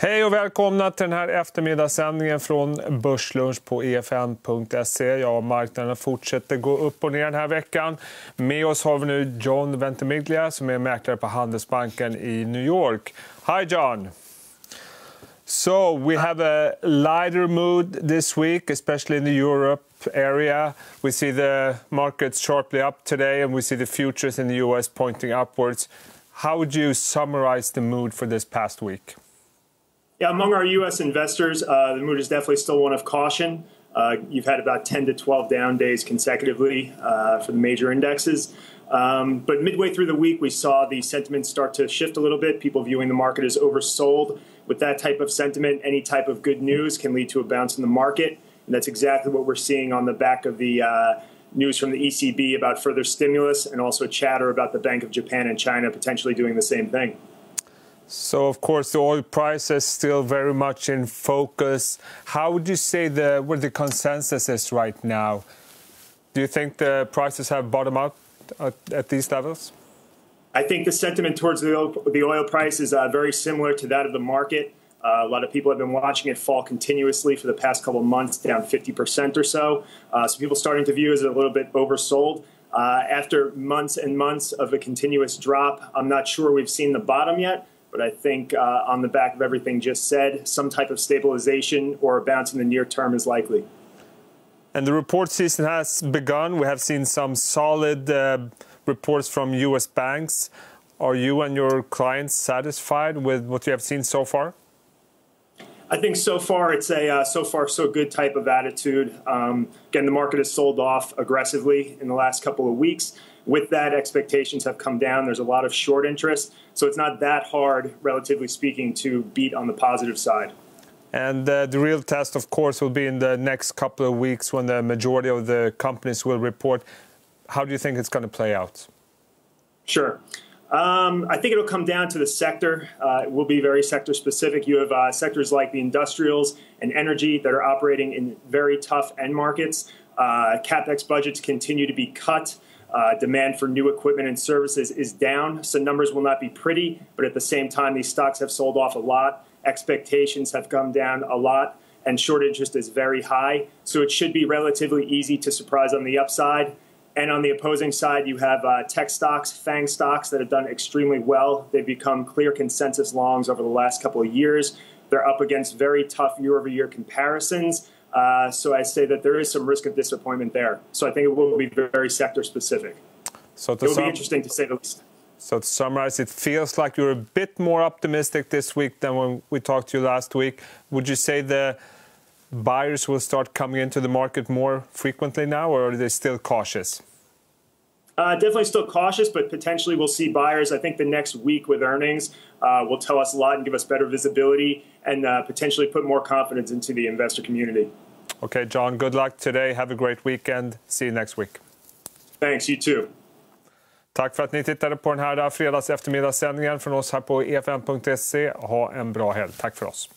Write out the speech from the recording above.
Hej och välkomna till den här eftermiddagssändningen från Börslunch på efn.se. Ja, marknaden fortsätter gå upp och ner den här veckan. Med oss har vi nu John Ventimiglia som är mäklare på Handelsbanken i New York. Hi John. So we have a lighter mood this week, especially in the Europe area. We see the markets sharply up today and we see the futures in the US pointing upwards. How would you summarize the mood for this past week? Yeah, among our U.S. investors, the mood is definitely still one of caution. You've had about 10 to 12 down days consecutively for the major indexes. But midway through the week, we saw the sentiment start to shift a little bit, people viewing the market as oversold. With that type of sentiment, any type of good news can lead to a bounce in the market. And that's exactly what we're seeing on the back of the news from the ECB about further stimulus and also chatter about the Bank of Japan and China potentially doing the same thing. So, of course, the oil price is still very much in focus. How would you say where the consensus is right now? Do you think the prices have bottomed out at these levels? I think the sentiment towards the oil price is very similar to that of the market. A lot of people have been watching it fall continuously for the past couple of months, down 50% or so. So people starting to view it as a little bit oversold. After months and months of a continuous drop, I'm not sure we've seen the bottom yet. But I think on the back of everything just said, some type of stabilization or a bounce in the near term is likely. And the report season has begun. We have seen some solid reports from U.S. banks. Are you and your clients satisfied with what you have seen so far? I think so far it's a so far so good type of attitude. Again, the market has sold off aggressively in the last couple of weeks. With that, expectations have come down. There's a lot of short interest. So it's not that hard, relatively speaking, to beat on the positive side. And the real test, of course, will be in the next couple of weeks when the majority of the companies will report. How do you think it's going to play out? Sure. I think it'll come down to the sector. It will be very sector specific. You have sectors like the industrials and energy that are operating in very tough end markets. CapEx budgets continue to be cut. Demand for new equipment and services is down, so numbers will not be pretty, but at the same time, these stocks have sold off a lot. Expectations have come down a lot, and short interest is very high, so it should be relatively easy to surprise on the upside. And on the opposing side, you have tech stocks, FANG stocks that have done extremely well. They've become clear consensus longs over the last couple of years. They're up against very tough year-over-year comparisons. So I say that there is some risk of disappointment there. So I think it will be very sector specific. So it will be interesting to say the least. So to summarize, it feels like you're a bit more optimistic this week than when we talked to you last week. Would you say the buyers will start coming into the market more frequently now, or are they still cautious? Definitely still cautious, but potentially we'll see buyers. I think the next week with earnings will tell us a lot and give us better visibility and potentially put more confidence into the investor community. Okay, John, good luck today. Have a great weekend. See you next week. Thanks, you too. Tack för att ni tittade på den här fredags eftermiddagssändningen från oss här på efn.se. Ha en bra helg. Tack för oss.